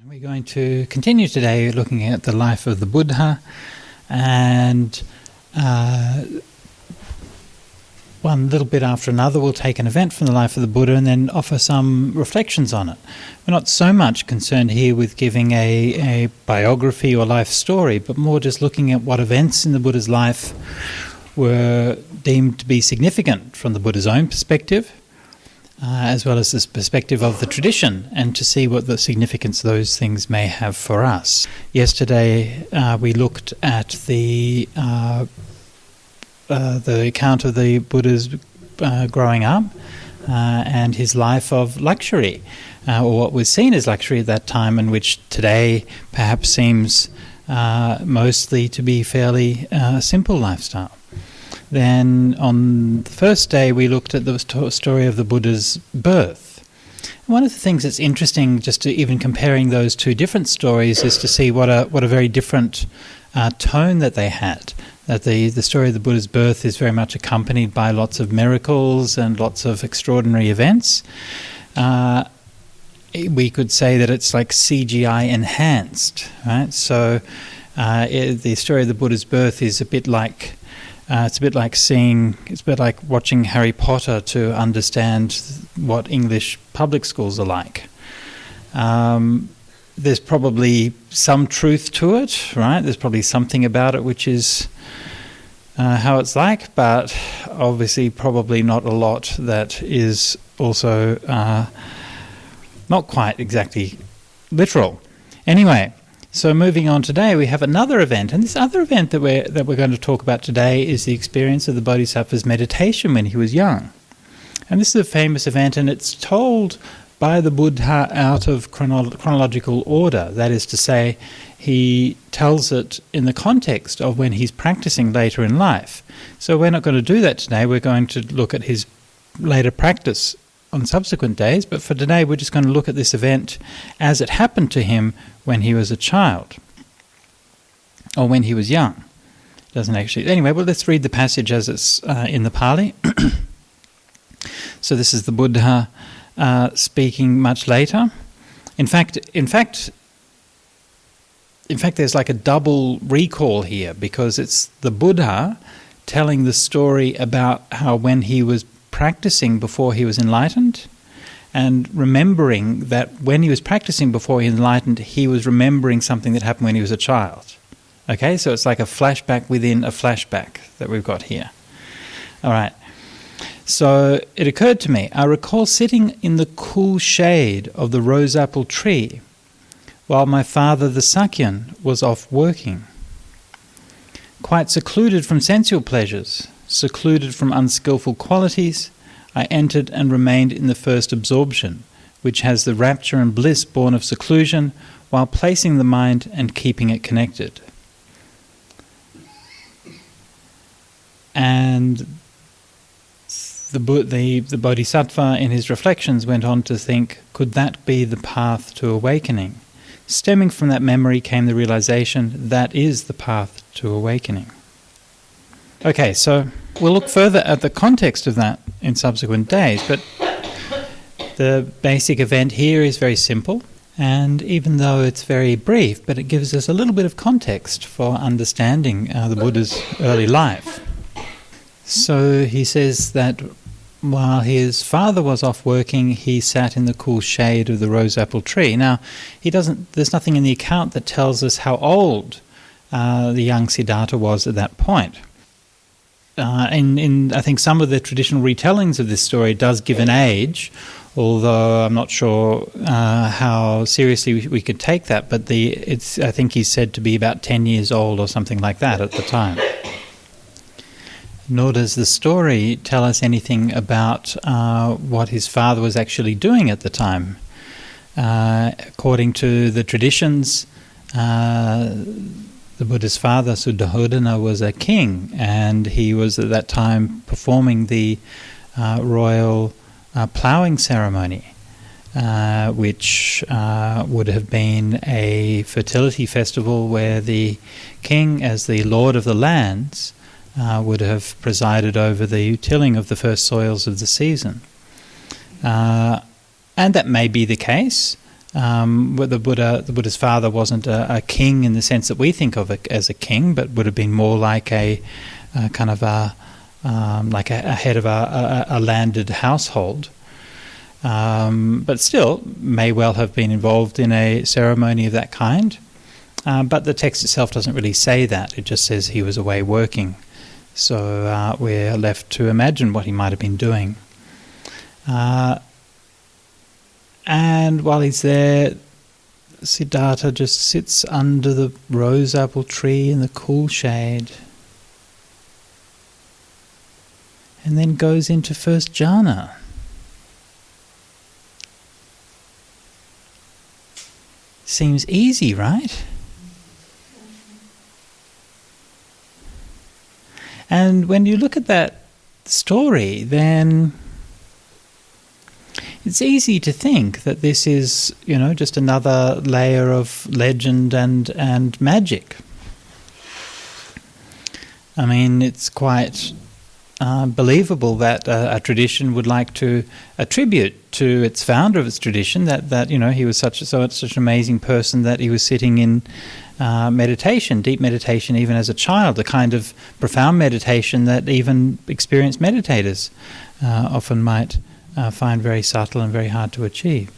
We're going to continue today looking at the life of the Buddha, and one little bit after another we'll take an event from the life of the Buddha and then offer some reflections on it. We're not so much concerned here with giving a biography or life story, but more just looking at what events in the Buddha's life were deemed to be significant from the Buddha's own perspective, as well as this perspective of the tradition, and to see what the significance those things may have for us. Yesterday we looked at the account of the Buddha's growing up and his life of luxury, or what was seen as luxury at that time, and which today perhaps seems mostly to be fairly simple lifestyle. Then on the first day we looked at the story of the Buddha's birth. And one of the things that's interesting, just to even comparing those two different stories, is to see what a very different tone that they had. That the story of the Buddha's birth is very much accompanied by lots of miracles and lots of extraordinary events. We could say that it's like CGI enhanced, right? So the story of the Buddha's birth is a bit like watching Harry Potter to understand what English public schools are like. There's probably some truth to it, right? There's probably something about it which is how it's like, but obviously probably not a lot that is also not quite exactly literal. Anyway, so moving on today, we have another event, and this other event that we're going to talk about today is the experience of the Bodhisattva's meditation when he was young. And this is a famous event, and it's told by the Buddha out of chronological order. That is to say, he tells it in the context of when he's practicing later in life. So we're not going to do that today. We're going to look at his later practice on subsequent days, but for today we're just going to look at this event as it happened to him when he was a child, or when he was young. It doesn't actually... Anyway, well, let's read the passage as it's in the Pali. So this is the Buddha speaking much later. In fact, there's like a double recall here, because it's the Buddha telling the story about how when he was practicing before he was enlightened, and remembering that when he was practicing before he was enlightened, he was remembering something that happened when he was a child. Okay, so it's like a flashback within a flashback that we've got here. All right. So it occurred to me, I recall sitting in the cool shade of the rose apple tree while my father, the Sakyan, was off working. Quite secluded from sensual pleasures, secluded from unskillful qualities, I entered and remained in the first absorption, which has the rapture and bliss born of seclusion, while placing the mind and keeping it connected. And the Bodhisattva in his reflections went on to think, could that be the path to awakening? Stemming from that memory came the realization that is the path to awakening. Okay, so we'll look further at the context of that in subsequent days, but the basic event here is very simple, and even though it's very brief, but it gives us a little bit of context for understanding the Buddha's early life. So he says that while his father was off working, he sat in the cool shade of the rose apple tree. Now, there's nothing in the account that tells us how old the young Siddhartha was at that point. In I think some of the traditional retellings of this story does give an age, although I'm not sure how seriously we could take that. But I think he's said to be about 10 years old or something like that at the time. Nor does the story tell us anything about what his father was actually doing at the time. According to the traditions, the Buddha's father, Suddhodana, was a king, and he was at that time performing the royal ploughing ceremony, which would have been a fertility festival where the king, as the lord of the lands, would have presided over the tilling of the first soils of the season. And that may be the case. the Buddha's father wasn't a king in the sense that we think of it as a king, but would have been more like a kind of like a head of a landed household. But still may well have been involved in a ceremony of that kind. But the text itself doesn't really say that. It just says he was away working. So we're left to imagine what he might have been doing. And while he's there, Siddhartha just sits under the rose apple tree in the cool shade, and then goes into first jhana. Seems easy, right? And when you look at that story, then it's easy to think that this is, just another layer of legend and magic. I mean, it's quite believable that a tradition would like to attribute to its founder of its tradition that he was such an amazing person that he was sitting in meditation, deep meditation, even as a child, the kind of profound meditation that even experienced meditators often might find very subtle and very hard to achieve.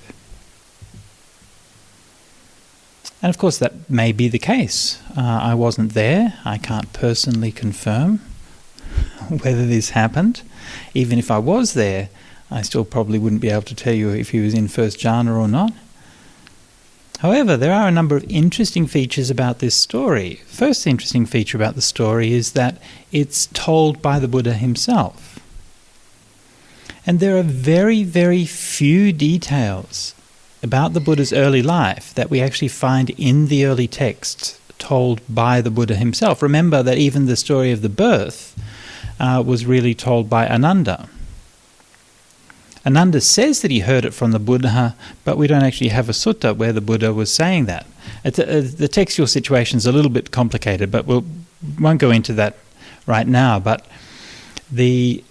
And of course that may be the case. I wasn't there. I can't personally confirm whether this happened. Even if I was there, I still probably wouldn't be able to tell you if he was in first jhana or not. However, there are a number of interesting features about this story. First interesting feature about the story is that it's told by the Buddha himself. And there are very, very few details about the Buddha's early life that we actually find in the early texts told by the Buddha himself. Remember that even the story of the birth was really told by Ananda. Ananda says that he heard it from the Buddha, but we don't actually have a sutta where the Buddha was saying that. The textual situation is a little bit complicated, but we won't go into that right now. But the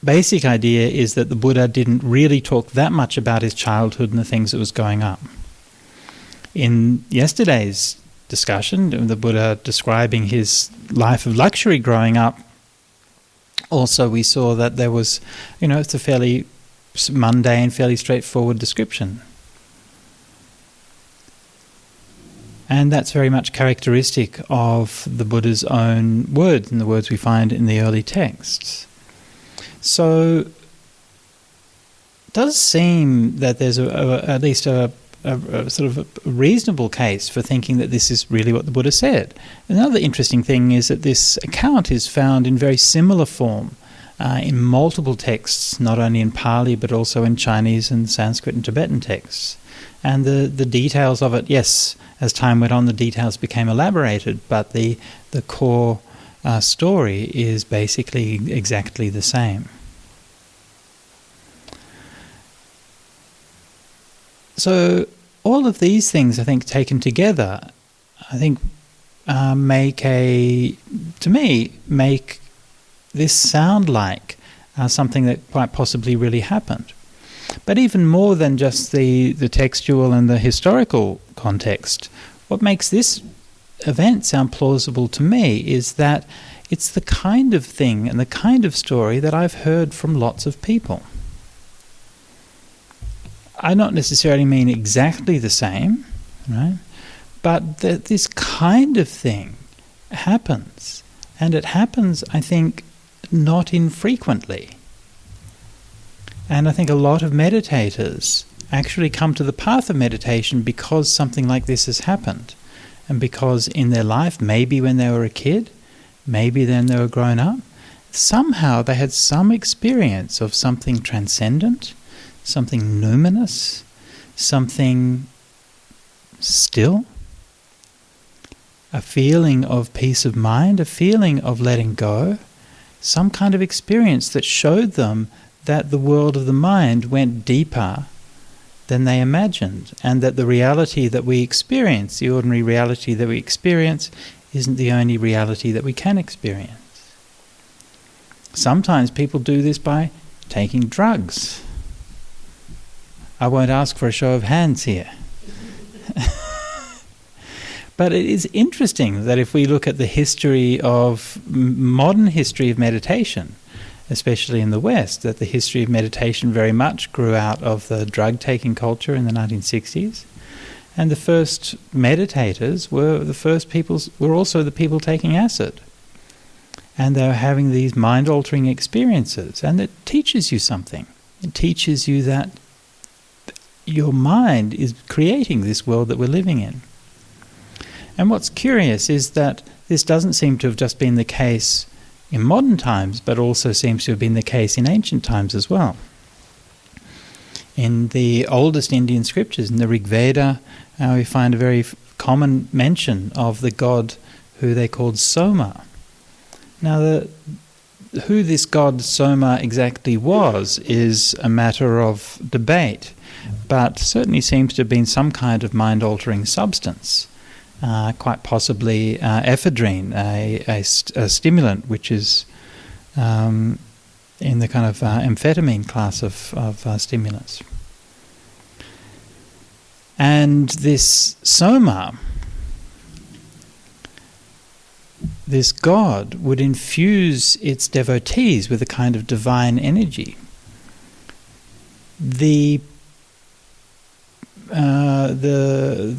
basic idea is that the Buddha didn't really talk that much about his childhood and the things that was going on. In yesterday's discussion, the Buddha describing his life of luxury growing up, also we saw that there was, it's a fairly mundane, fairly straightforward description. And that's very much characteristic of the Buddha's own words and the words we find in the early texts. So it does seem that there's at least a sort of a reasonable case for thinking that this is really what the Buddha said. Another interesting thing is that this account is found in very similar form in multiple texts, not only in Pali but also in Chinese and Sanskrit and Tibetan texts. And the details of it, yes, as time went on the details became elaborated, but the core story is basically exactly the same. So all of these things, I think, taken together, make this sound like something that quite possibly really happened. But even more than just the textual and the historical context, what makes this event sound plausible to me is that it's the kind of thing and the kind of story that I've heard from lots of people. I don't necessarily mean exactly the same, right? But this kind of thing happens. And it happens, I think, not infrequently. And I think a lot of meditators actually come to the path of meditation because something like this has happened. And because in their life, maybe when they were a kid, maybe then they were grown up, somehow they had some experience of something transcendent, something numinous, something still, a feeling of peace of mind, a feeling of letting go, some kind of experience that showed them that the world of the mind went deeper than they imagined, and that the reality that we experience, the ordinary reality that we experience, isn't the only reality that we can experience. Sometimes people do this by taking drugs. I won't ask for a show of hands here. But it is interesting that if we look at the history of modern history of meditation, especially in the West, that the history of meditation very much grew out of the drug-taking culture in the 1960s. And the first meditators were also the people taking acid. And they were having these mind-altering experiences. And it teaches you something. It teaches you that your mind is creating this world that we're living in. And what's curious is that this doesn't seem to have just been the case in modern times, but also seems to have been the case in ancient times as well. In the oldest Indian scriptures, in the Rig Veda, we find a very common mention of the god who they called Soma. Now, who this god Soma exactly was is a matter of debate, but certainly seems to have been some kind of mind-altering substance. Quite possibly ephedrine, a stimulant which is in the kind of amphetamine class of stimulants. And this Soma, this god, would infuse its devotees with a kind of divine energy. The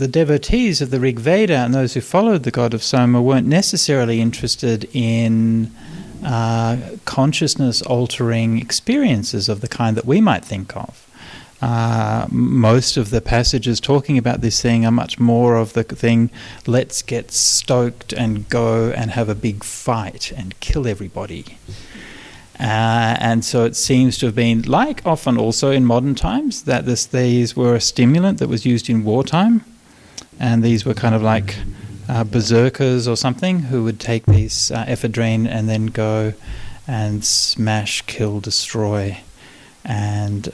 devotees of the Rig Veda and those who followed the god of Soma weren't necessarily interested in consciousness-altering experiences of the kind that we might think of. Most of the passages talking about this thing are much more of the thing, let's get stoked and go and have a big fight and kill everybody. And so it seems to have been, like often also in modern times, that these were a stimulant that was used in wartime, and these were kind of like berserkers or something who would take these ephedrine and then go and smash, kill, destroy, and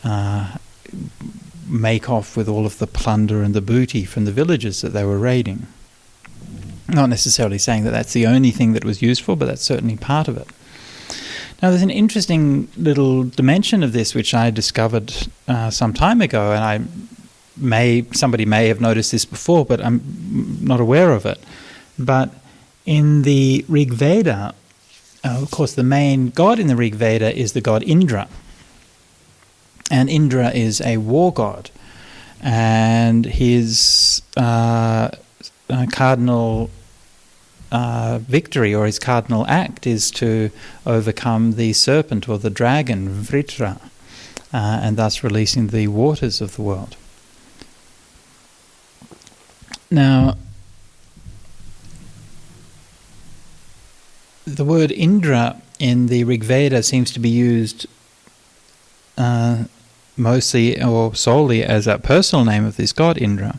make off with all of the plunder and the booty from the villages that they were raiding. Not necessarily saying that that's the only thing that was used for, but that's certainly part of it. Now, there's an interesting little dimension of this which I discovered some time ago, and somebody may have noticed this before, but I'm not aware of it. But in the Rig Veda, of course, the main god in the Rig Veda is the god Indra. And Indra is a war god, and his cardinal victory, or his cardinal act, is to overcome the serpent or the dragon, Vritra, and thus releasing the waters of the world. Now, the word Indra in the Rig Veda seems to be used mostly or solely as a personal name of this god, Indra.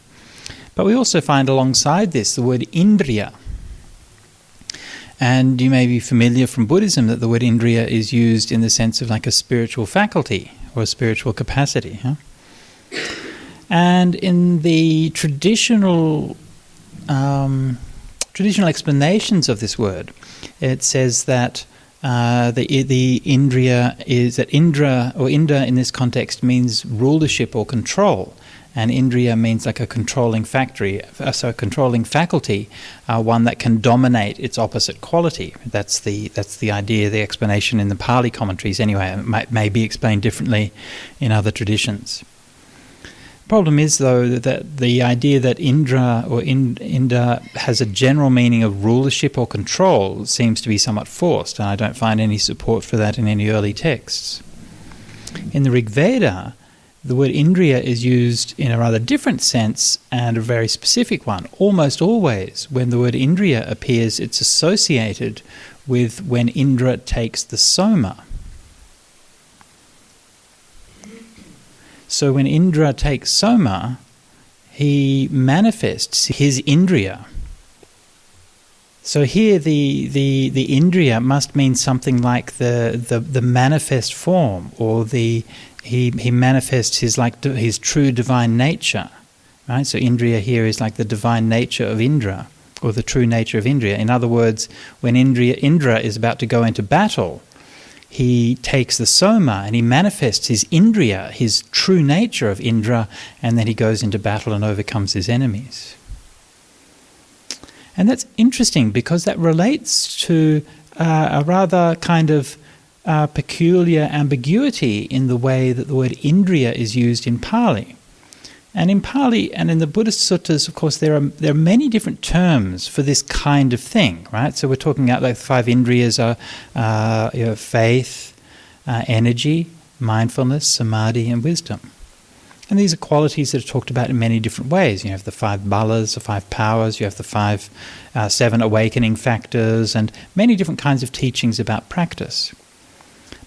But we also find alongside this the word Indriya. And you may be familiar from Buddhism that the word Indriya is used in the sense of like a spiritual faculty or a spiritual capacity. Huh? And in the traditional explanations of this word, it says that the Indriya is that Indra or Indra in this context means rulership or control, and Indriya means like a controlling faculty, one that can dominate its opposite quality. That's the idea, the explanation in the Pali commentaries. Anyway, it may be explained differently in other traditions. The problem is, though, that the idea that Indra or Indra has a general meaning of rulership or control seems to be somewhat forced, and I don't find any support for that in any early texts. In the Rig Veda, the word Indriya is used in a rather different sense and a very specific one. Almost always, when the word Indriya appears, it's associated with when Indra takes the Soma. So when Indra takes Soma, he manifests his Indriya. So here the Indriya must mean something like the manifest form, or he manifests his true divine nature, right? So Indriya here is like the divine nature of Indra, or the true nature of Indriya. In other words, when Indra is about to go into battle, he takes the soma and he manifests his indriya, his true nature of Indra, and then he goes into battle and overcomes his enemies. And that's interesting because that relates to a rather kind of peculiar ambiguity in the way that the word indriya is used in Pali. And in Pali and in the Buddhist suttas, of course, there are many different terms for this kind of thing, right? So we're talking about like the 5 indriyas are faith, energy, mindfulness, samadhi, and wisdom. And these are qualities that are talked about in many different ways. You have the 5 balas, the 5 powers, you have the 7 awakening factors, and many different kinds of teachings about practice.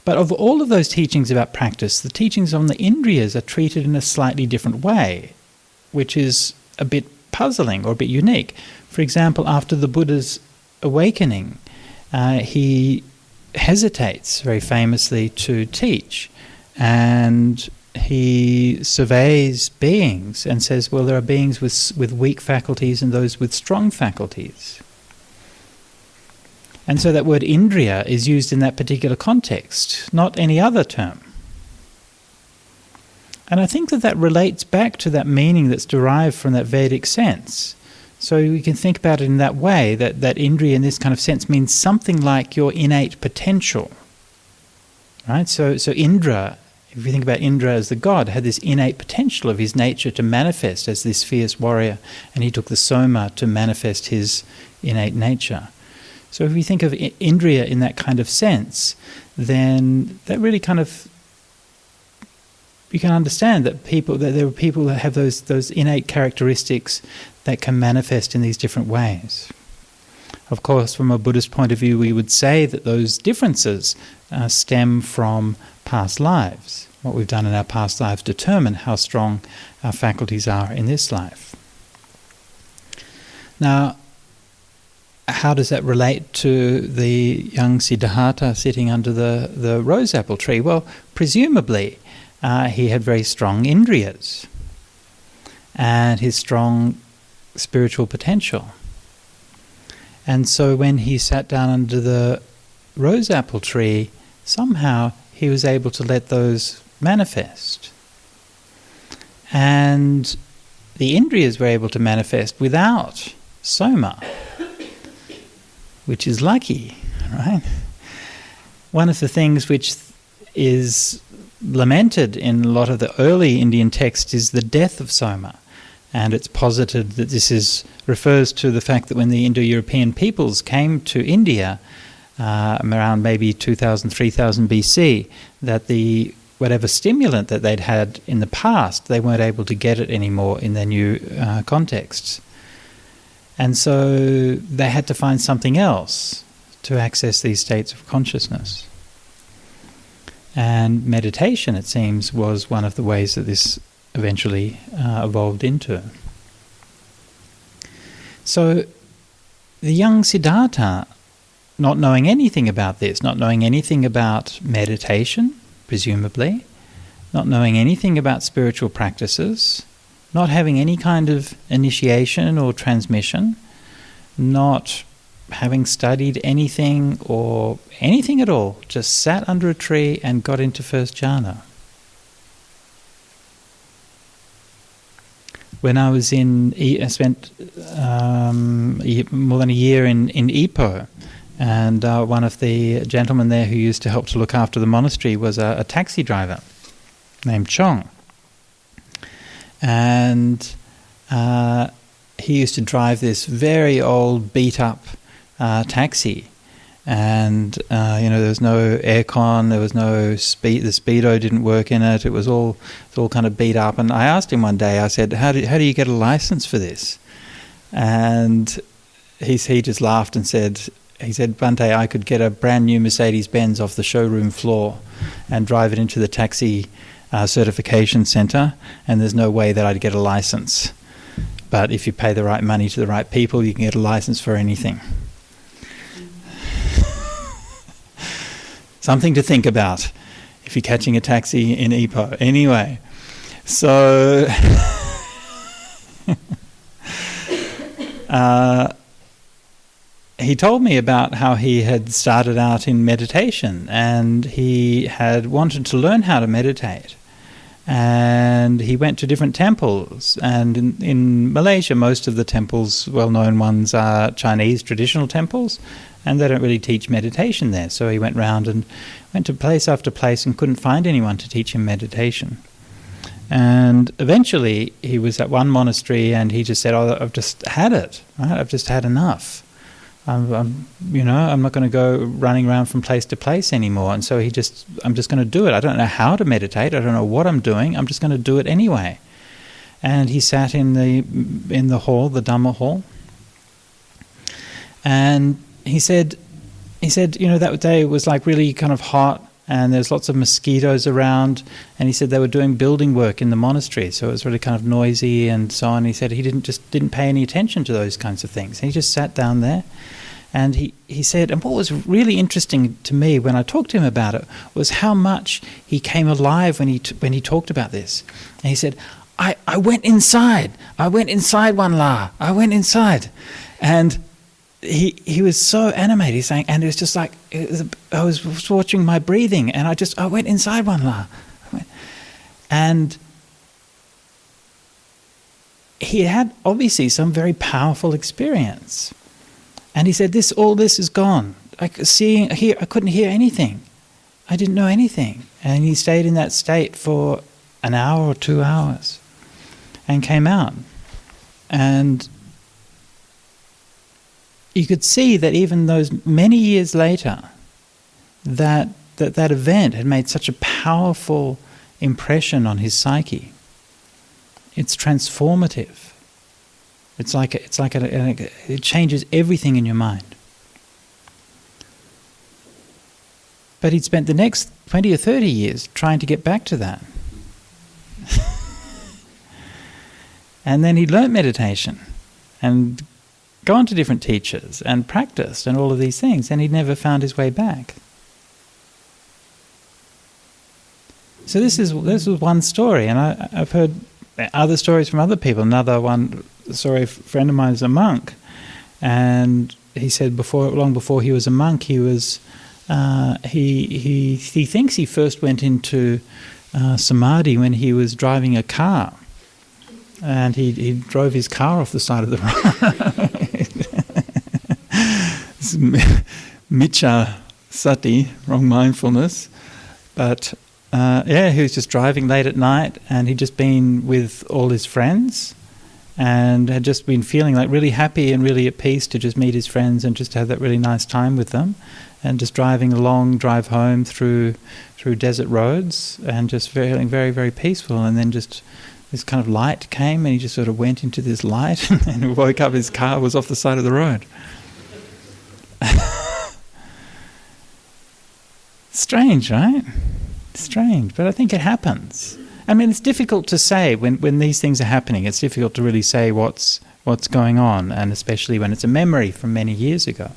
But of all of those teachings about practice, the teachings on the indriyas are treated in a slightly different way, which is a bit puzzling or a bit unique. For example, after the Buddha's awakening, he hesitates very famously to teach, and he surveys beings and says, well, there are beings with weak faculties and those with strong faculties. And so that word indriya is used in that particular context, not any other term. And I think that relates back to that meaning that's derived from that Vedic sense. So we can think about it in that way, that indriya in this kind of sense means something like your innate potential. Right? So Indra, if you think about Indra as the god, had this innate potential of his nature to manifest as this fierce warrior, and he took the soma to manifest his innate nature. So if we think of indriya in that kind of sense, then that really kind of, you can understand that there are people that have those innate characteristics that can manifest in these different ways. Of course, from a Buddhist point of view, we would say that those differences stem from past lives. What we've done in our past lives determine how strong our faculties are in this life. Now, how does that relate to the young Siddhartha sitting under the rose apple tree? Well, presumably he had very strong indriyas and his strong spiritual potential. And so when he sat down under the rose apple tree, somehow he was able to let those manifest. And the indriyas were able to manifest without soma, which is lucky, right? One of the things which is lamented in a lot of the early Indian texts is the death of soma. And it's posited that this refers to the fact that when the Indo-European peoples came to India around maybe 2000, 3000 BC, that whatever stimulant that they'd had in the past, they weren't able to get it anymore in their new contexts. And so they had to find something else to access these states of consciousness. And meditation, it seems, was one of the ways that this eventually evolved into. So the young Siddhartha, not knowing anything about this, not knowing anything about meditation, presumably, not knowing anything about spiritual practices, not having any kind of initiation or transmission, not having studied anything or anything at all, just sat under a tree and got into first jhana. When I spent more than a year in Ipoh, and one of the gentlemen there who used to help to look after the monastery was a taxi driver named Chong. And he used to drive this very old, beat-up taxi. And, there was no aircon, there was no speed, the speedo didn't work in it, it was all kind of beat up. And I asked him one day, I said, how do you get a license for this? And he just laughed and said, Bhante, I could get a brand new Mercedes-Benz off the showroom floor and drive it into the taxi certification centre, and there's no way that I'd get a license. But if you pay the right money to the right people, you can get a license for anything. Something to think about if you're catching a taxi in Ipoh. Anyway, so he told me about how he had started out in meditation, and he had wanted to learn how to meditate. And he went to different temples, and in Malaysia most of the temples, well-known ones, are Chinese traditional temples, and they don't really teach meditation there. So he went round and went to place after place and couldn't find anyone to teach him meditation. And eventually he was at one monastery and he just said, "Oh, I've just had it, right? I've just had enough. I'm not going to go running around from place to place anymore." And so I'm just going to do it. I don't know how to meditate. I don't know what I'm doing. I'm just going to do it anyway. And he sat in the hall, the Dhamma hall. And he said, that day it was like really kind of hot, and there's lots of mosquitoes around, and he said they were doing building work in the monastery, so it was really kind of noisy and so on. He said he didn't pay any attention to those kinds of things. He just sat down there, and he said, and what was really interesting to me when I talked to him about it was how much he came alive when he talked about this. And he said, I went inside one la, I went inside. And he was so animated, he's saying, and it was just like, I was watching my breathing, and I went inside one la. And he had obviously some very powerful experience. And he said, all this is gone. I couldn't hear anything. I didn't know anything. And he stayed in that state for an hour or 2 hours and came out. And you could see that even those many years later, that event had made such a powerful impression on his psyche. It's transformative. It changes everything in your mind. But he'd spent the next 20 or 30 years trying to get back to that. And then he learnt meditation and gone to different teachers and practiced and all of these things, and he never found his way back. So this was one story, and I've heard other stories from other people. Another one story, a friend of mine is a monk, and he said long before he was a monk, he was he thinks he first went into samadhi when he was driving a car, and he drove his car off the side of the road. Miccha sati, wrong mindfulness. But he was just driving late at night, and he'd just been with all his friends and had just been feeling like really happy and really at peace to just meet his friends and just have that really nice time with them, and just driving a long drive home through desert roads and just feeling very, very peaceful. And then just this kind of light came, and he just sort of went into this light and woke up, his car was off the side of the road. Strange, right? Strange, but I think it happens. I mean, it's difficult to say when these things are happening. It's difficult to really say what's going on, and especially when it's a memory from many years ago.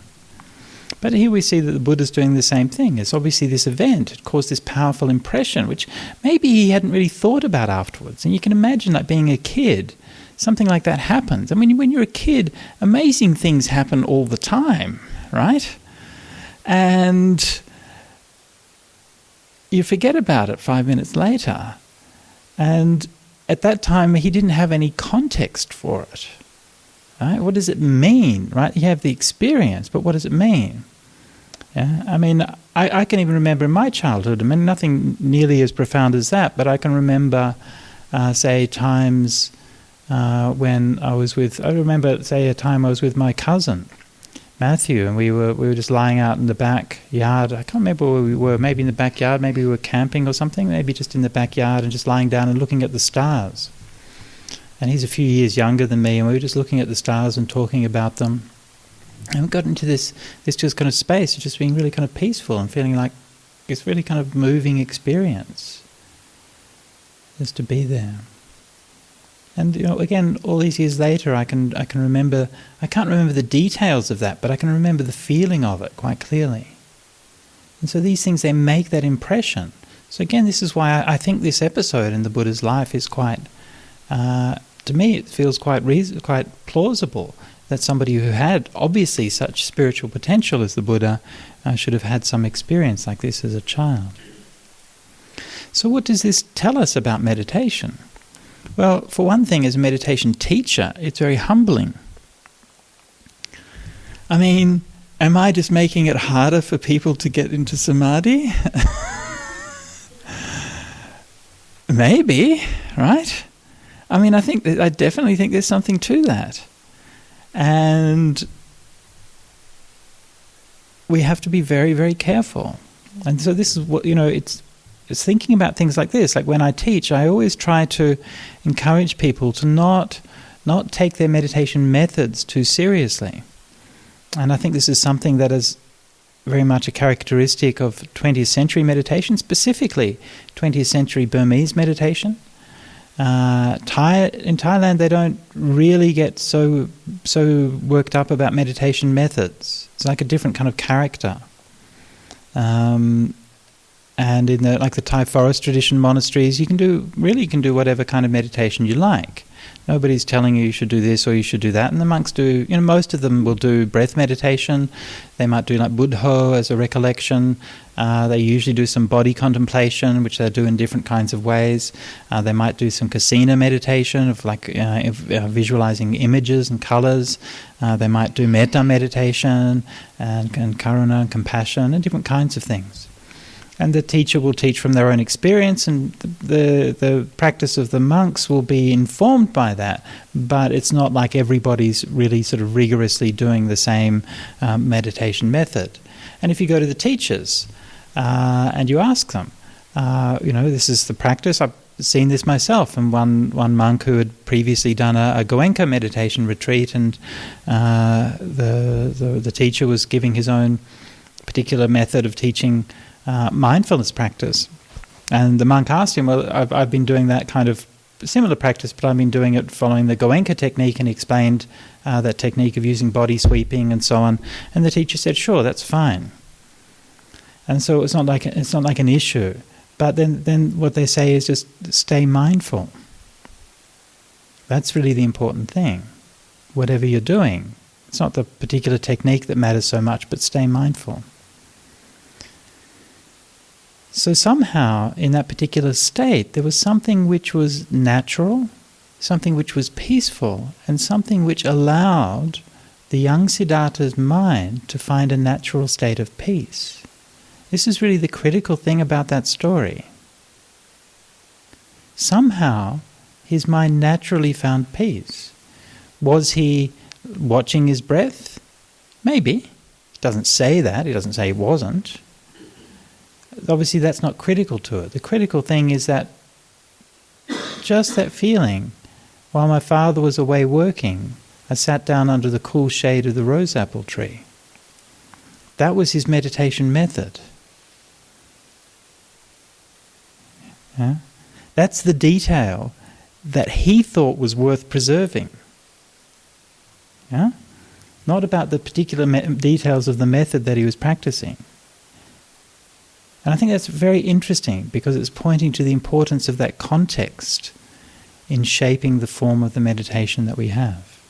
But here we see that the Buddha's doing the same thing. It's obviously this event. It caused this powerful impression, which maybe he hadn't really thought about afterwards. And you can imagine, like being a kid, something like that happens. I mean, when you're a kid, amazing things happen all the time, right? And you forget about it 5 minutes later. And at that time, he didn't have any context for it. Right? What does it mean? Right? You have the experience, but what does it mean? Yeah? I mean, I can even remember in my childhood, I mean, nothing nearly as profound as that, but I can remember, say, times when I remember, say, a time I was with my cousin, Matthew, and we were just lying out in the backyard. I can't remember where we were, maybe in the backyard, maybe we were camping or something, maybe just in the backyard and just lying down and looking at the stars. And he's a few years younger than me, and we were just looking at the stars and talking about them. And we got into this just kind of space, just being really kind of peaceful and feeling like it's really kind of moving experience just to be there. And again, all these years later, I can remember. I can't remember the details of that, but I can remember the feeling of it quite clearly. And so these things, they make that impression. So again, this is why I think this episode in the Buddha's life is quite, to me, it feels quite plausible. that somebody who had obviously such spiritual potential as the Buddha should have had some experience like this as a child. So what does this tell us about meditation? Well, for one thing, as a meditation teacher, it's very humbling. I mean, am I just making it harder for people to get into samadhi? Maybe, right? I mean, I definitely think there's something to that. And we have to be very, very careful. And so this is what, it's thinking about things like this. Like when I teach, I always try to encourage people to not take their meditation methods too seriously. And I think this is something that is very much a characteristic of 20th century meditation, specifically 20th century Burmese meditation. In Thailand, they don't really get so worked up about meditation methods. It's like a different kind of character. And in the Thai forest tradition monasteries, you can do whatever kind of meditation you like. Nobody's telling you should do this or you should do that. And the monks do, most of them will do breath meditation. They might do like Buddho as a recollection. They usually do some body contemplation, which they do in different kinds of ways. They might do some kasina meditation of visualizing images and colors. They might do metta meditation and karuna and compassion and different kinds of things. And the teacher will teach from their own experience, and the practice of the monks will be informed by that. But it's not like everybody's really sort of rigorously doing the same meditation method. And if you go to the teachers and you ask them, this is the practice. I've seen this myself. And one monk who had previously done a Goenka meditation retreat, and the teacher was giving his own particular method of teaching mindfulness practice. And the monk asked him, well, I've been doing that kind of similar practice, but I've been doing it following the Goenka technique, and he explained that technique of using body sweeping and so on. And the teacher said, sure, that's fine. And so it's not like an issue. But then what they say is just stay mindful. That's really the important thing. Whatever you're doing, it's not the particular technique that matters so much, but stay mindful. So somehow, in that particular state, there was something which was natural, something which was peaceful, and something which allowed the young Siddhartha's mind to find a natural state of peace. This is really the critical thing about that story. Somehow, his mind naturally found peace. Was he watching his breath? Maybe. He doesn't say that. He doesn't say he wasn't. Obviously, that's not critical to it. The critical thing is that just that feeling, while my father was away working, I sat down under the cool shade of the rose apple tree. That was his meditation method. Yeah? That's the detail that he thought was worth preserving. Yeah? Not about the particular details of the method that he was practicing. And I think that's very interesting because it's pointing to the importance of that context in shaping the form of the meditation that we have.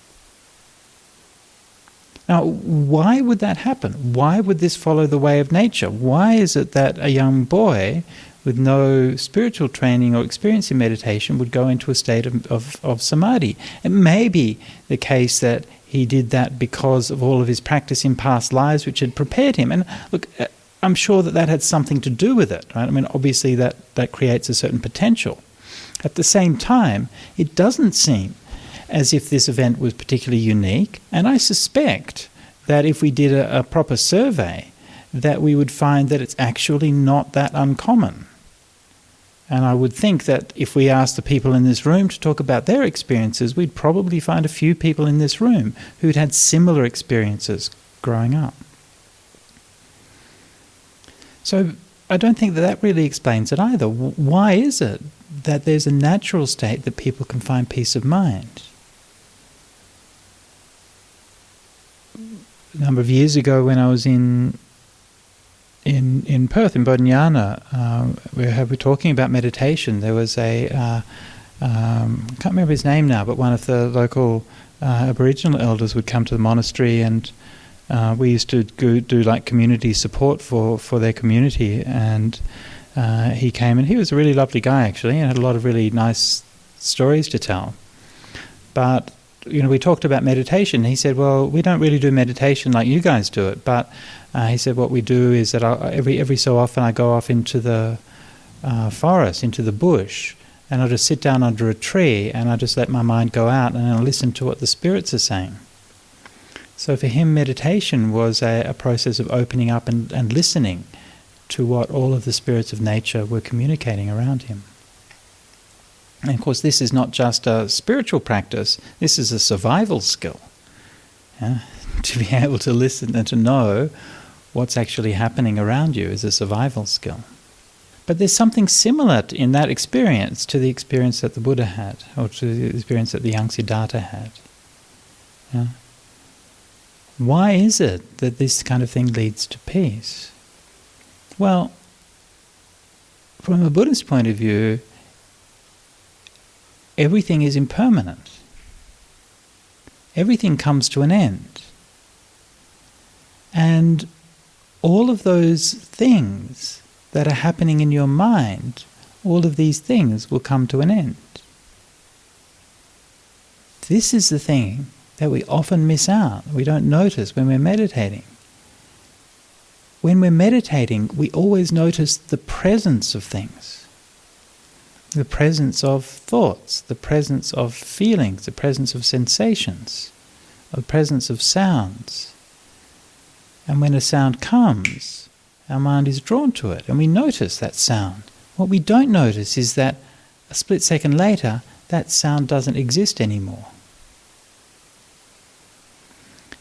Now, why would that happen? Why would this follow the way of nature? Why is it that a young boy with no spiritual training or experience in meditation would go into a state of samadhi? It may be the case that he did that because of all of his practice in past lives which had prepared him. And look, I'm sure that had something to do with it, right? I mean, obviously that creates a certain potential. At the same time, it doesn't seem as if this event was particularly unique, and I suspect that if we did a proper survey, that we would find that it's actually not that uncommon. And I would think that if we asked the people in this room to talk about their experiences, we'd probably find a few people in this room who'd had similar experiences growing up. So I don't think that really explains it either. Why is it that there's a natural state that people can find peace of mind? A number of years ago when I was in Perth, in Bodhinyana, we were talking about meditation. There was a can't remember his name now, but one of the local Aboriginal elders would come to the monastery, and we used to do like community support for their community, and he came, and he was a really lovely guy actually, and had a lot of really nice stories to tell. But we talked about meditation. He said, well, we don't really do meditation like you guys do it, but he said what we do is that every so often I go off into the forest, into the bush, and I'll just sit down under a tree and I'll just let my mind go out and I'll listen to what the spirits are saying. So for him, meditation was a process of opening up and listening to what all of the spirits of nature were communicating around him. And of course, this is not just a spiritual practice, this is a survival skill. To be able to listen and to know what's actually happening around you is a survival skill. But there's something similar in that experience to the experience that the Buddha had, or to the experience that the young Siddhartha had. Why is it that this kind of thing leads to peace? Well, from a Buddhist point of view, everything is impermanent. Everything comes to an end. And all of those things that are happening in your mind, all of these things will come to an end. This is the thing that we often miss out, we don't notice when we're meditating. When we're meditating, we always notice the presence of things. The presence of thoughts, the presence of feelings, the presence of sensations, the presence of sounds. And when a sound comes, our mind is drawn to it, and we notice that sound. What we don't notice is that a split second later, that sound doesn't exist anymore.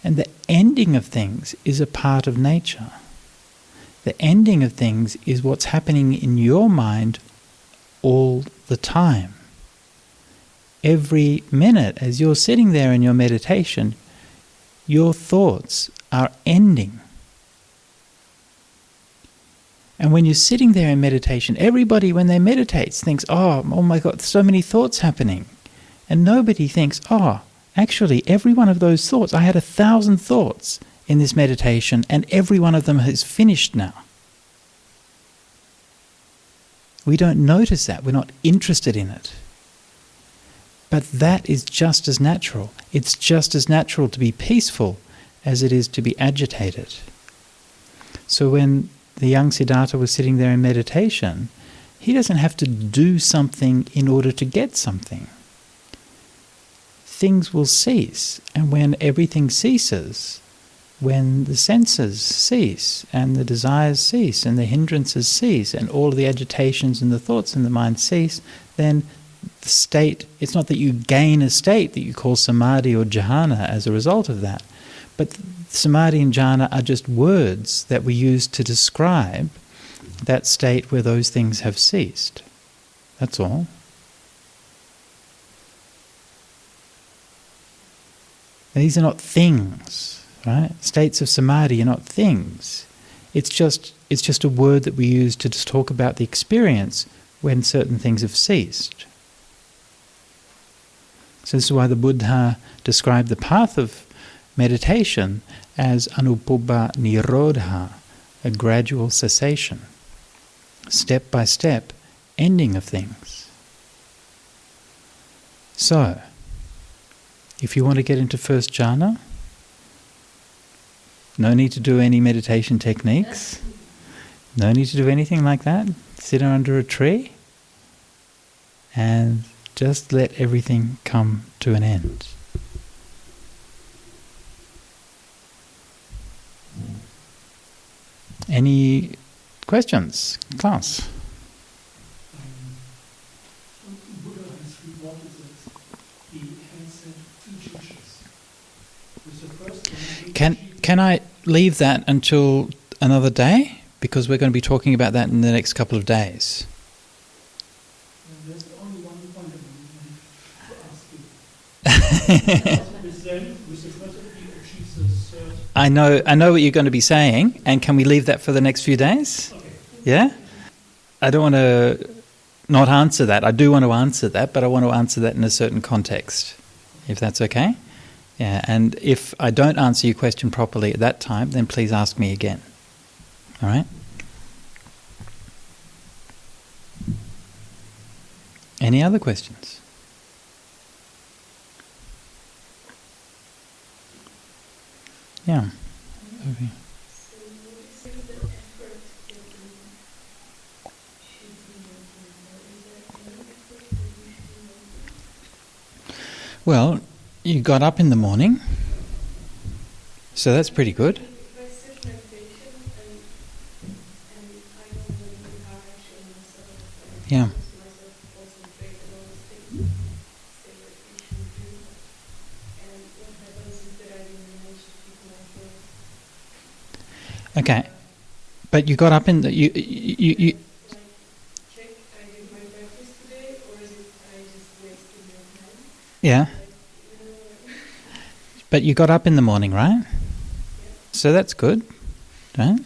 And the ending of things is a part of nature. The ending of things is what's happening in your mind all the time. Every minute, as you're sitting there in your meditation, your thoughts are ending. And when you're sitting there in meditation, everybody, when they meditate, thinks, oh my God, so many thoughts happening. And nobody thinks, actually, every one of those thoughts, I had 1,000 thoughts in this meditation, and every one of them is finished now. We don't notice that. We're not interested in it. But that is just as natural. It's just as natural to be peaceful as it is to be agitated. So when the young Siddhartha was sitting there in meditation, he doesn't have to do something in order to get something. Things will cease, and when everything ceases, when the senses cease, and the desires cease, and the hindrances cease, and all of the agitations and the thoughts in the mind cease, then the state, it's not that you gain a state that you call samadhi or jhana as a result of that, but samadhi and jhana are just words that we use to describe that state where those things have ceased. That's all. And these are not things, right? States of samadhi are not things. It's just a word that we use to just talk about the experience when certain things have ceased. So this is why the Buddha described the path of meditation as anupubba nirodha, a gradual cessation, step by step, ending of things. So, if you want to get into first jhana, no need to do any meditation techniques, no need to do anything like that. Sit under a tree and just let everything come to an end. Any questions? Klaus? Buddha has reported that he has had 2 teachers. With the first one, Can I leave that until another day? Because we're going to be talking about that in the next couple of days. there's only one point I would like to ask you. With the first one, he achieves the third. I know what you're going to be saying, and can we leave that for the next few days? Okay. Yeah? I don't want to not answer that. I do want to answer that, but I want to answer that in a certain context, if that's okay. Yeah, and if I don't answer your question properly at that time, then please ask me again. All right? Any other questions? Yeah. Okay. Well, you got up in the morning, so that's pretty good. Yeah. Okay, but you got up in the you. Yeah. But you got up in the morning, right? So that's good, right?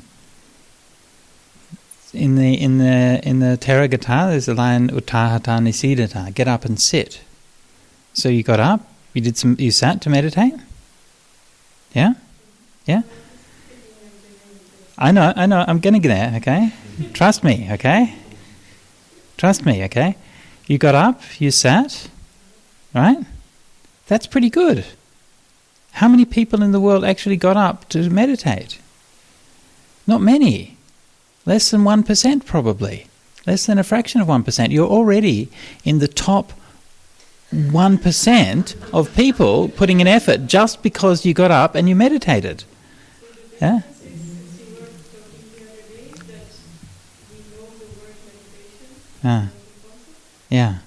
In the Theragatha, there's a line Uttahata Nisidata, get up and sit. So you got up, you sat to meditate? Yeah? Yeah? I know, I'm going to get there, okay? Trust me, okay? Trust me, okay? You got up, you sat, right? That's pretty good. How many people in the world actually got up to meditate? Not many. Less than 1% probably. Less than a fraction of 1%. You're already in the top 1% of people putting an effort just because you got up and you meditated. Yeah? Yeah.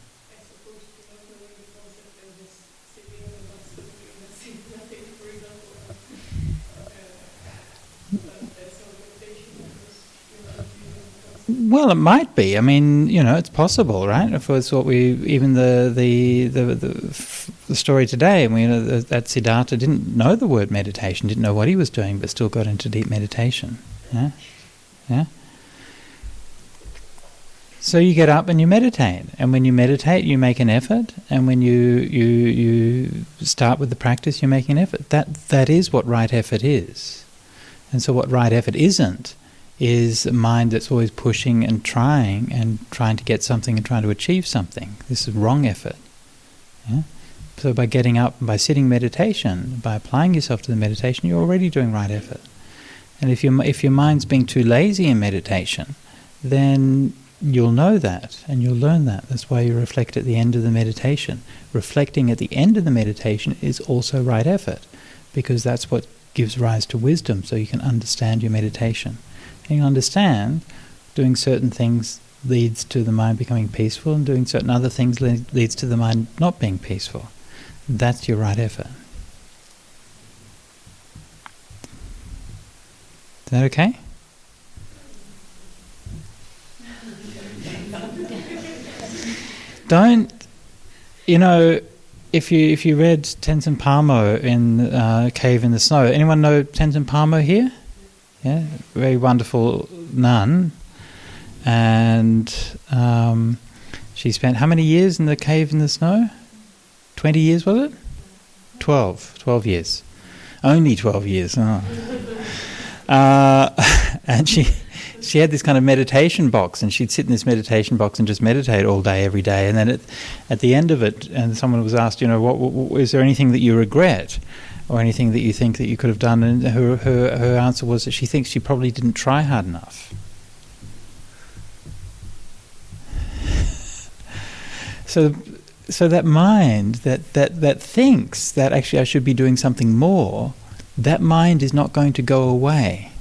Well, it might be. I mean, it's possible, right? If it's what even the story today. I mean, that Siddhartha didn't know the word meditation, didn't know what he was doing, but still got into deep meditation. Yeah, yeah. So you get up and you meditate, and when you meditate, you make an effort, and when you start with the practice, you make an effort. That is what right effort is, and so what right effort isn't is a mind that's always pushing and trying to get something and trying to achieve something. This is wrong effort. Yeah? So by getting up, by sitting meditation, by applying yourself to the meditation, you're already doing right effort. And if your mind's being too lazy in meditation, then you'll know that and you'll learn that. That's why you reflect at the end of the meditation. Reflecting at the end of the meditation is also right effort, because that's what gives rise to wisdom, so you can understand your meditation. And you understand doing certain things leads to the mind becoming peaceful, and doing certain other things leads to the mind not being peaceful. That's your right effort. Is that okay? Don't, if you read Tenzin Palmo in Cave in the Snow, anyone know Tenzin Palmo here? Yeah, very wonderful nun, and she spent how many years in the cave in the snow? 20 years, was it? 12 years. Only 12 years. Oh. And she had this kind of meditation box, and she'd sit in this meditation box and just meditate all day, every day. And then at the end of it, and someone was asked, what is there anything that you regret, or anything that you think that you could have done? And her answer was that she thinks she probably didn't try hard enough. So that mind that thinks that actually I should be doing something more, that mind is not going to go away,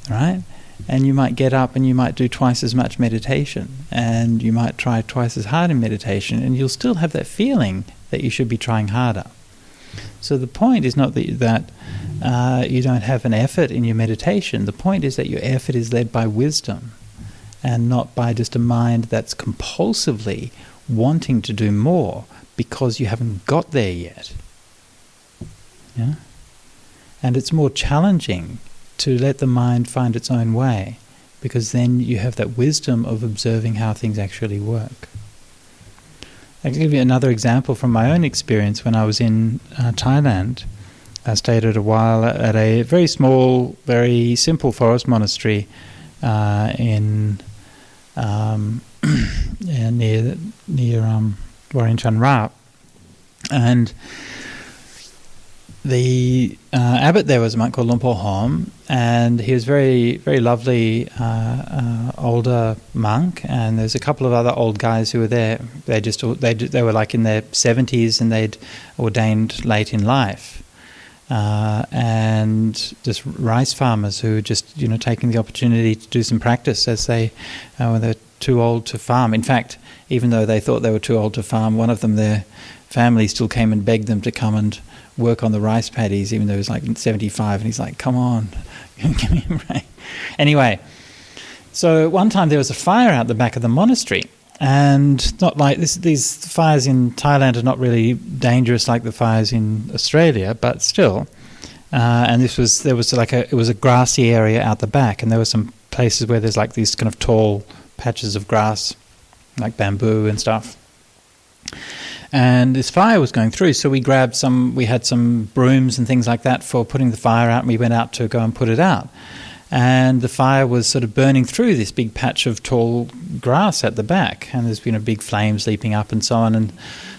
right? And you might get up and you might do twice as much meditation, and you might try twice as hard in meditation, and you'll still have that feeling that you should be trying harder. So the point is not that you don't have an effort in your meditation. The point is that your effort is led by wisdom, and not by just a mind that's compulsively wanting to do more because you haven't got there yet. Yeah? And it's more challenging to let the mind find its own way because then you have that wisdom of observing how things actually work. I'll give you another example from my own experience when I was in Thailand. I stayed a while at a very small, very simple forest monastery in near Waringchan Ra, and the abbot there was a monk called Lumpur Hom, and he was very, very lovely older monk. And there's a couple of other old guys who were there. They were like in their 70s, and they'd ordained late in life, and just rice farmers who were just taking the opportunity to do some practice as they when they're too old to farm. In fact, even though they thought they were too old to farm, one of them, their family still came and begged them to come and work on the rice paddies, even though he was like 75, and he's like, come on, give me a break. Anyway, so one time there was a fire out the back of the monastery, and not like this, these fires in Thailand are not really dangerous like the fires in Australia, but still. And it was a grassy area out the back, and there were some places where there's like these kind of tall patches of grass, like bamboo and stuff. And this fire was going through, so we had some brooms and things like that for putting the fire out, and we went out to go and put it out. And the fire was sort of burning through this big patch of tall grass at the back, and there's been a big flames leaping up and so on. And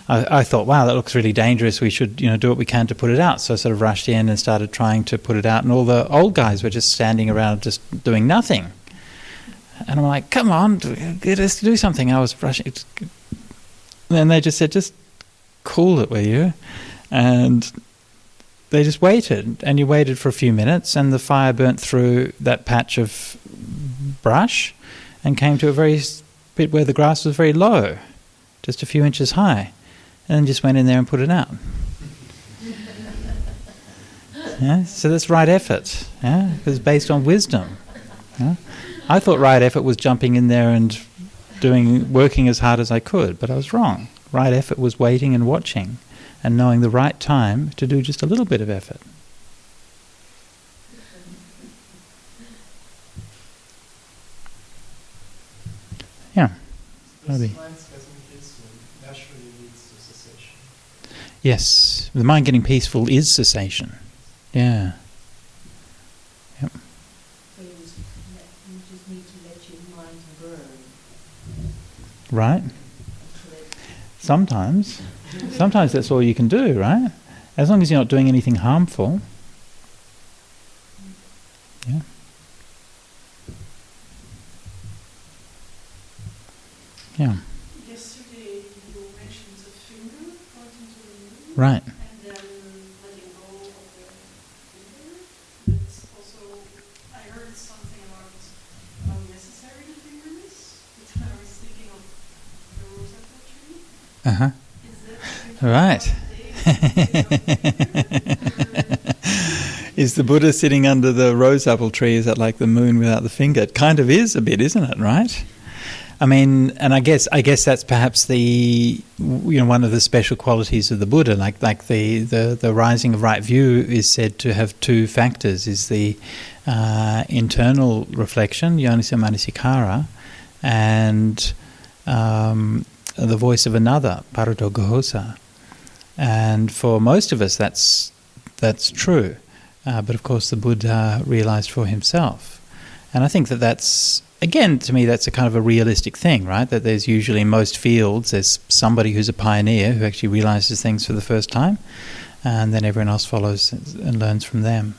I thought, wow, that looks really dangerous. We should, do what we can to put it out. So I sort of rushed in and started trying to put it out, and all the old guys were just standing around, just doing nothing. And I'm like, come on, get us to do something. I was rushing. And they just said, just cool it, will you? And they just waited, and you waited for a few minutes, and the fire burnt through that patch of brush and came to a very bit where the grass was very low, just a few inches high, and then just went in there and put it out. Yeah? So that's right effort. Yeah? It was based on wisdom. Yeah? I thought right effort was jumping in there and working as hard as I could, but I was wrong. Right effort was waiting and watching and knowing the right time to do just a little bit of effort. Yeah. This mind getting peaceful naturally leads to cessation. Yes, the mind getting peaceful is cessation. Yeah. Yep. So you just need to let your mind burn. Right. Sometimes that's all you can do, right? As long as you're not doing anything harmful. Yeah. Yeah. Yesterday you mentioned the finger pointing to the moon. Right. And then letting go of the finger. But also, I heard something about how necessary the finger is. But I was thinking of the rosetta tree. Uh-huh. Is that Right. Is the Buddha sitting under the rose apple tree? Is that like the moon without the finger? It kind of is a bit, isn't it? Right? I mean, and I guess that's perhaps the one of the special qualities of the Buddha. Like the rising of right view is said to have two factors: is the internal reflection, yoniso manasikara, and the voice of another, parato gohosa. And for most of us, that's true. But of course, the Buddha realized for himself. And I think that's, again, to me, that's a kind of a realistic thing, right? That there's usually in most fields, there's somebody who's a pioneer who actually realizes things for the first time, and then everyone else follows and learns from them.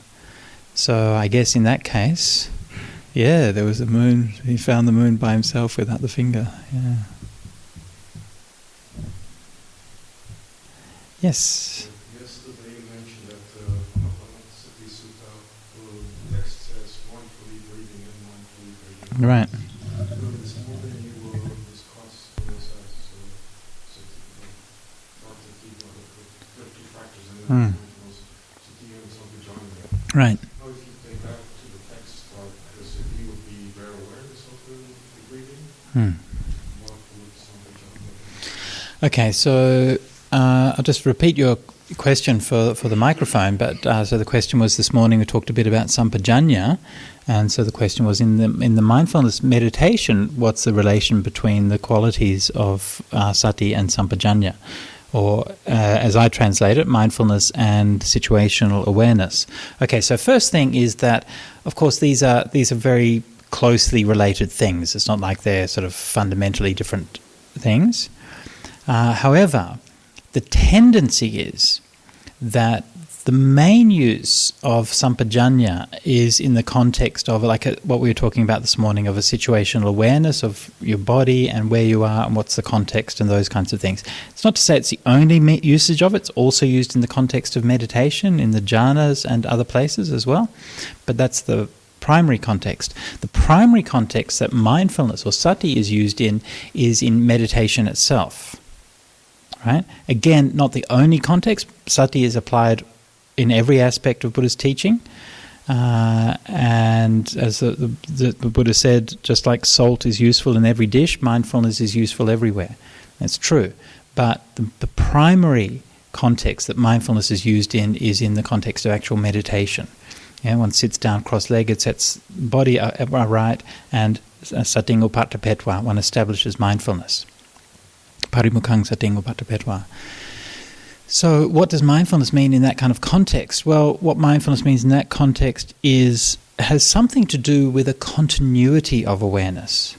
So I guess in that case, yeah, there was a moon. He found the moon by himself without the finger. Yeah. Yes. Yesterday you mentioned that Anapanasati Sutta, the text says mindfully breathing in, mindfully breathing out. Right. So this morning you discussed the factors and it was Sati and Sampajanya. Right. Now if you take that to the text, like the Sati would be bare awareness of the breathing, what would Sampajanya be? Okay, so I'll just repeat your question for the microphone, but so the question was this morning we talked a bit about sampajanya, and so the question was in the mindfulness meditation, what's the relation between the qualities of sati and sampajanya, or as I translate it, mindfulness and situational awareness. Okay, so first thing is that, of course, these are very closely related things. It's not like they're sort of fundamentally different things. However, the tendency is that the main use of sampajanya is in the context of what we were talking about this morning, of a situational awareness of your body and where you are and what's the context and those kinds of things. It's not to say it's the only usage of it. It's also used in the context of meditation, in the jhanas and other places as well. But that's the primary context. The primary context that mindfulness or sati is used in is in meditation itself. Right? Again, not the only context. Sati is applied in every aspect of Buddha's teaching. And as the Buddha said, just like salt is useful in every dish, mindfulness is useful everywhere. That's true. But the primary context that mindfulness is used in is in the context of actual meditation. Yeah, one sits down cross-legged, sets body upright, and sating upatapetwa, one establishes mindfulness. Parimukkhang sating upatapetwa. So what does mindfulness mean in that kind of context? Well, what mindfulness means in that context has something to do with a continuity of awareness.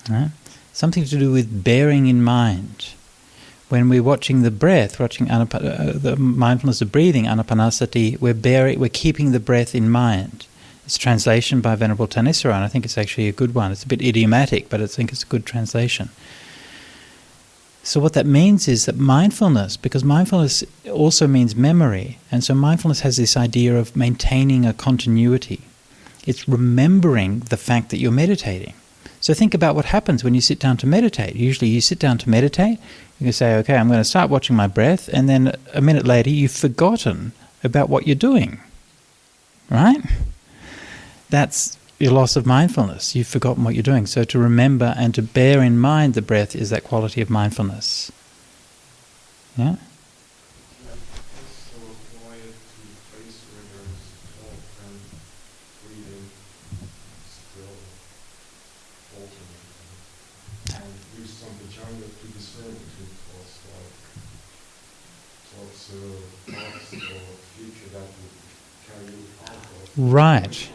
Right? Something to do with bearing in mind. When we're watching the breath, watching the mindfulness of breathing, anapanasati, we're keeping the breath in mind. It's a translation by Venerable Thanissaro, and I think it's actually a good one. It's a bit idiomatic, but I think it's a good translation. So what that means is that mindfulness, because mindfulness also means memory, and so mindfulness has this idea of maintaining a continuity. It's remembering the fact that you're meditating. So think about what happens when you sit down to meditate. Usually you sit down to meditate, you can say, okay, I'm going to start watching my breath, and then a minute later you've forgotten about what you're doing. Right? That's your loss of mindfulness. You've forgotten what you're doing. So to remember and to bear in mind the breath is that quality of mindfulness. Yeah? Right.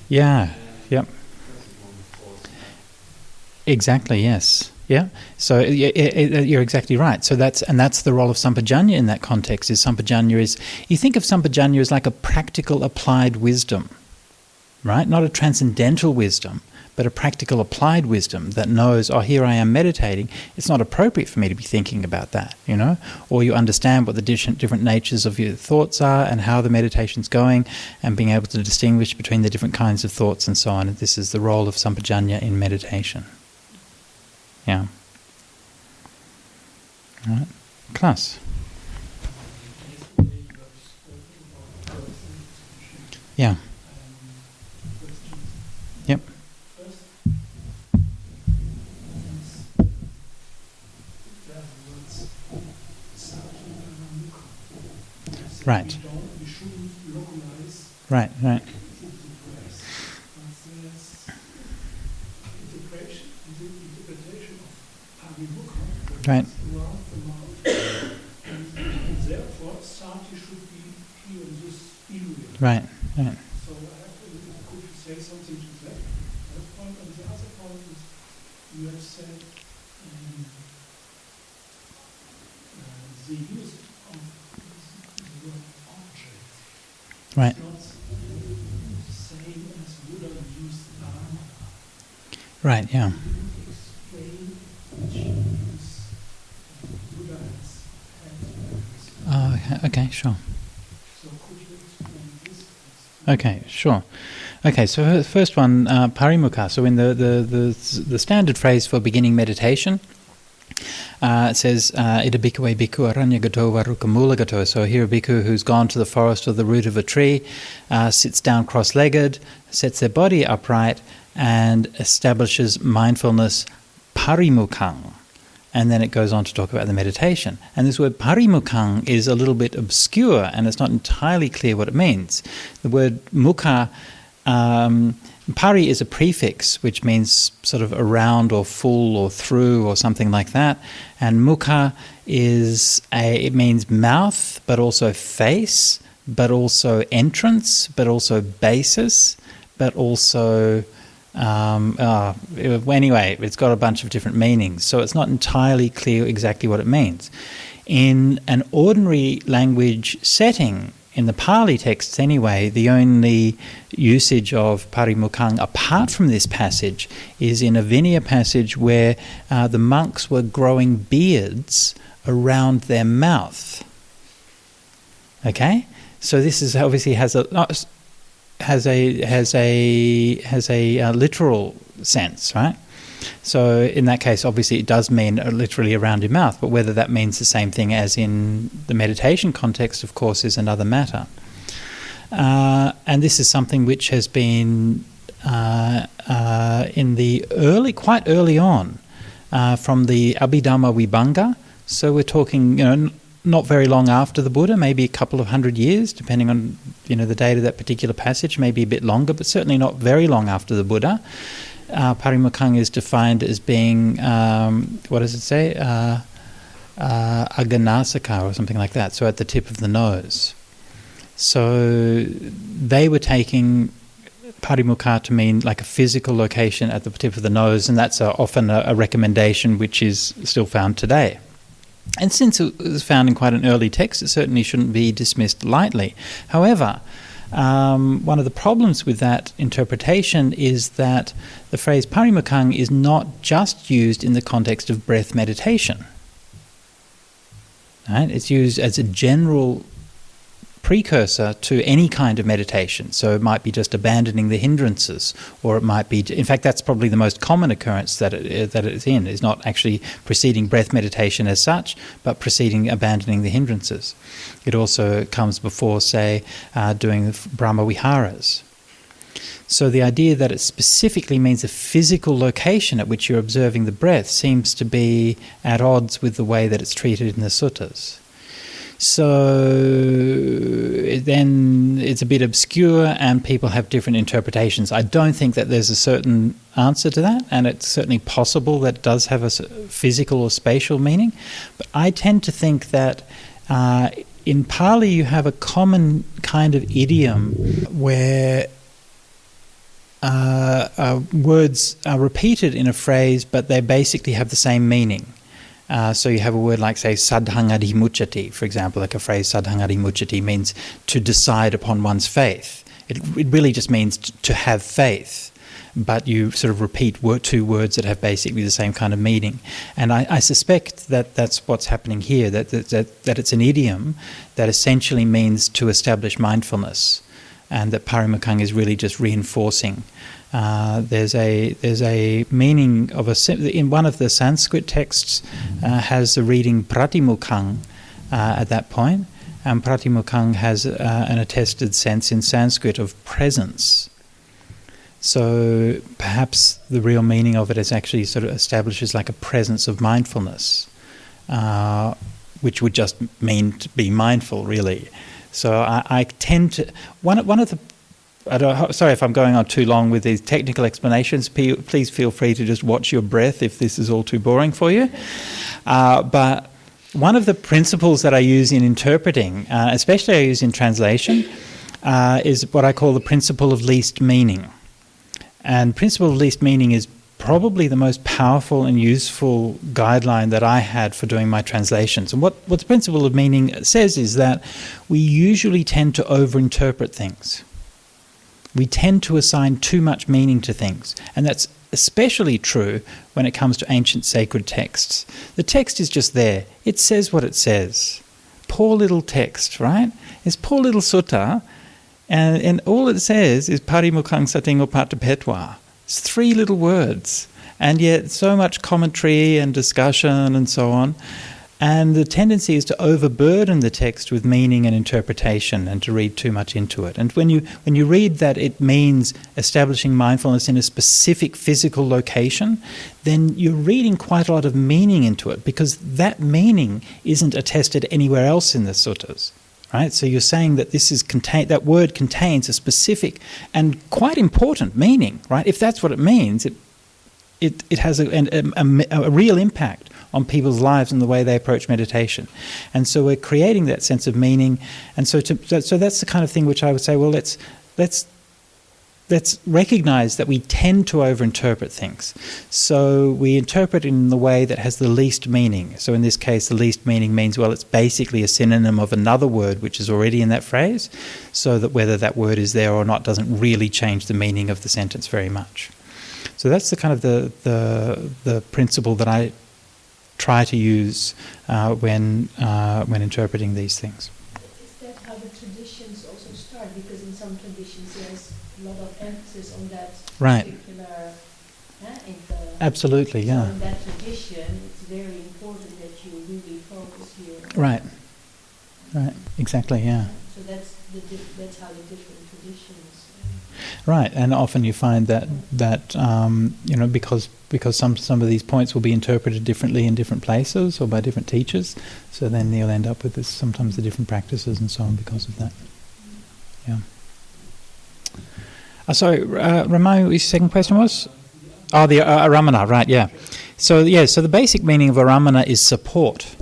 Yeah. Yep. Exactly. Yes. Yeah. So you're exactly right. So that's the role of sampajanya in that context. You think of sampajanya as like a practical applied wisdom, right? Not a transcendental wisdom, but a practical applied wisdom that knows, oh, here I am meditating. It's not appropriate for me to be thinking about that, Or you understand what the different natures of your thoughts are and how the meditation's going, and being able to distinguish between the different kinds of thoughts and so on. And this is the role of sampajanya in meditation. Yeah. All right. Class. Yeah. Yep. Right. Right. Right. Right. Right. So could you say something to that? That point, and the other point is you have said the use of the word object. Right. It's not the same as Buddha used Dhamma. Right. Yeah. You didn't explain which use Buddha has had. Oh, okay, sure. So could you explain this? Okay, sure. Okay, so first one, parimukha. So in the standard phrase for beginning meditation, it says, Ida bhikkhave bhikkhu aranyagato varukamulagato. So here a bhikkhu who's gone to the forest or the root of a tree, sits down cross-legged, sets their body upright, and establishes mindfulness parimukhang. and then it goes on to talk about the meditation. And this word parimukkhang is a little bit obscure, and it's not entirely clear what it means. The word mukha, pari is a prefix, which means sort of around or full or through or something like that. And mukha it means mouth, but also face, but also entrance, but also basis, but also... anyway, it's got a bunch of different meanings, so it's not entirely clear exactly what it means. In an ordinary language setting, in the Pali texts anyway, the only usage of parimukkhang apart from this passage is in a Vinaya passage where the monks were growing beards around their mouth. Okay? So this is obviously has a literal sense, right? So in that case, obviously, it does mean literally around your mouth. But whether that means the same thing as in the meditation context, of course, is another matter. And this is something which has been in the quite early on, from the Abhidhamma Vibhanga. So we're talking, not very long after the Buddha, maybe a couple of 100 years, depending on the date of that particular passage, maybe a bit longer, but certainly not very long after the Buddha. Parimukkhang is defined as being, what does it say? Aganasaka or something like that, so at the tip of the nose. So they were taking parimukha to mean like a physical location at the tip of the nose, and that's often a recommendation which is still found today. And since it was found in quite an early text, it certainly shouldn't be dismissed lightly. However, one of the problems with that interpretation is that the phrase parimukkhang is not just used in the context of breath meditation. Right? It's used as a general precursor to any kind of meditation. So it might be just abandoning the hindrances, or it might be, in fact, that's probably the most common occurrence that it's in, is not actually preceding breath meditation as such, but preceding abandoning the hindrances. It also comes before, say, doing Brahma Viharas. So the idea that it specifically means a physical location at which you're observing the breath seems to be at odds with the way that it's treated in the suttas. So then it's a bit obscure and people have different interpretations. I don't think that there's a certain answer to that, and it's certainly possible that it does have a physical or spatial meaning. But I tend to think that in Pali you have a common kind of idiom where words are repeated in a phrase, but they basically have the same meaning. So you have a word like, say, sadhangadi mucchati, for example, like a phrase sadhangadi mucchati means to decide upon one's faith. It really just means to have faith, but you sort of repeat two words that have basically the same kind of meaning. And I suspect that that's what's happening here, that it's an idiom that essentially means to establish mindfulness, and that parimukkhang is really just reinforcing. There's a meaning of in one of the Sanskrit texts has the reading pratimukkhang at that point, and pratimukkhang has an attested sense in Sanskrit of presence. So perhaps the real meaning of it is actually sort of establishes like a presence of mindfulness, which would just mean to be mindful, really. So I tend to one of the sorry if I'm going on too long with these technical explanations. Please feel free to just watch your breath if this is all too boring for you. But one of the principles that I use in interpreting, especially I use in translation, is what I call the principle of least meaning. And principle of least meaning is probably the most powerful and useful guideline that I had for doing my translations. And what the principle of meaning says is that we usually tend to overinterpret things. We tend to assign too much meaning to things, and that's especially true when it comes to ancient sacred texts. The text is just there. It says what it says. Poor little text, right? It's poor little sutta, and all it says is parimukkhang satingo patapetwa. It's 3 little words, and yet so much commentary and discussion and so on. And the tendency is to overburden the text with meaning and interpretation and to read too much into it. And when you read that it means establishing mindfulness in a specific physical location, then you're reading quite a lot of meaning into it, because that meaning isn't attested anywhere else in the suttas. Right? So you're saying that that word contains a specific and quite important meaning. Right? If that's what it means, it has a real impact on people's lives and the way they approach meditation. And so we're creating that sense of meaning. And so that's the kind of thing which I would say, well, let's recognize that we tend to overinterpret things. So we interpret in the way that has the least meaning. So in this case, the least meaning means, well, it's basically a synonym of another word which is already in that phrase, so that whether that word is there or not doesn't really change the meaning of the sentence very much. So that's the kind of the principle that I try to use when interpreting these things. Is that how the traditions also start? Because in some traditions there's a lot of emphasis on that particular. Absolutely, yeah. So in that tradition, it's very important that you really focus here. Right, exactly, yeah. So that's how the different traditions. Right, and often you find that because some of these points will be interpreted differently in different places or by different teachers, so then you'll end up with sometimes the different practices and so on because of that. Yeah. Sorry, remind me what your second question was? Oh, the aramana, right? Yeah. So the basic meaning of aramana is support,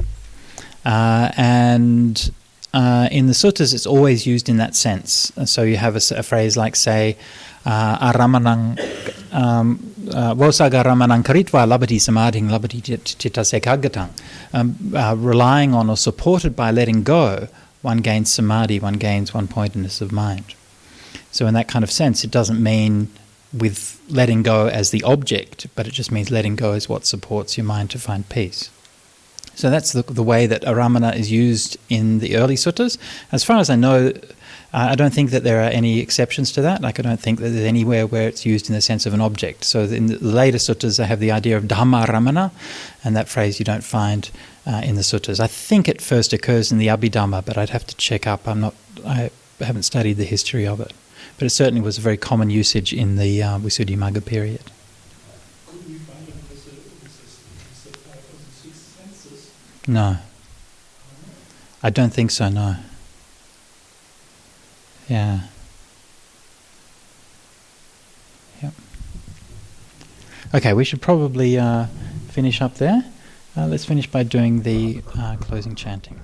and in the suttas, it's always used in that sense. So you have a phrase like, say, aramanang, vosaga ramanang karitva labati samadhing labati chittase kaggatang. Relying on or supported by letting go, one gains samadhi, one gains one-pointedness of mind. So in that kind of sense, it doesn't mean with letting go as the object, but it just means letting go as what supports your mind to find peace. So that's the way that aramana is used in the early suttas. As far as I know, I don't think that there are any exceptions to that. Like, I don't think that there's anywhere where it's used in the sense of an object. So in the later suttas, they have the idea of Dhamma aramana, and that phrase you don't find in the suttas. I think it first occurs in the Abhidhamma, but I'd have to check up. I haven't studied the history of it. But it certainly was a very common usage in the Visuddhimagga period. Could we find it with the 5,006 senses? No. I don't think so, no. Yeah. Yep. Okay, we should probably finish up there. Let's finish by doing the closing chanting.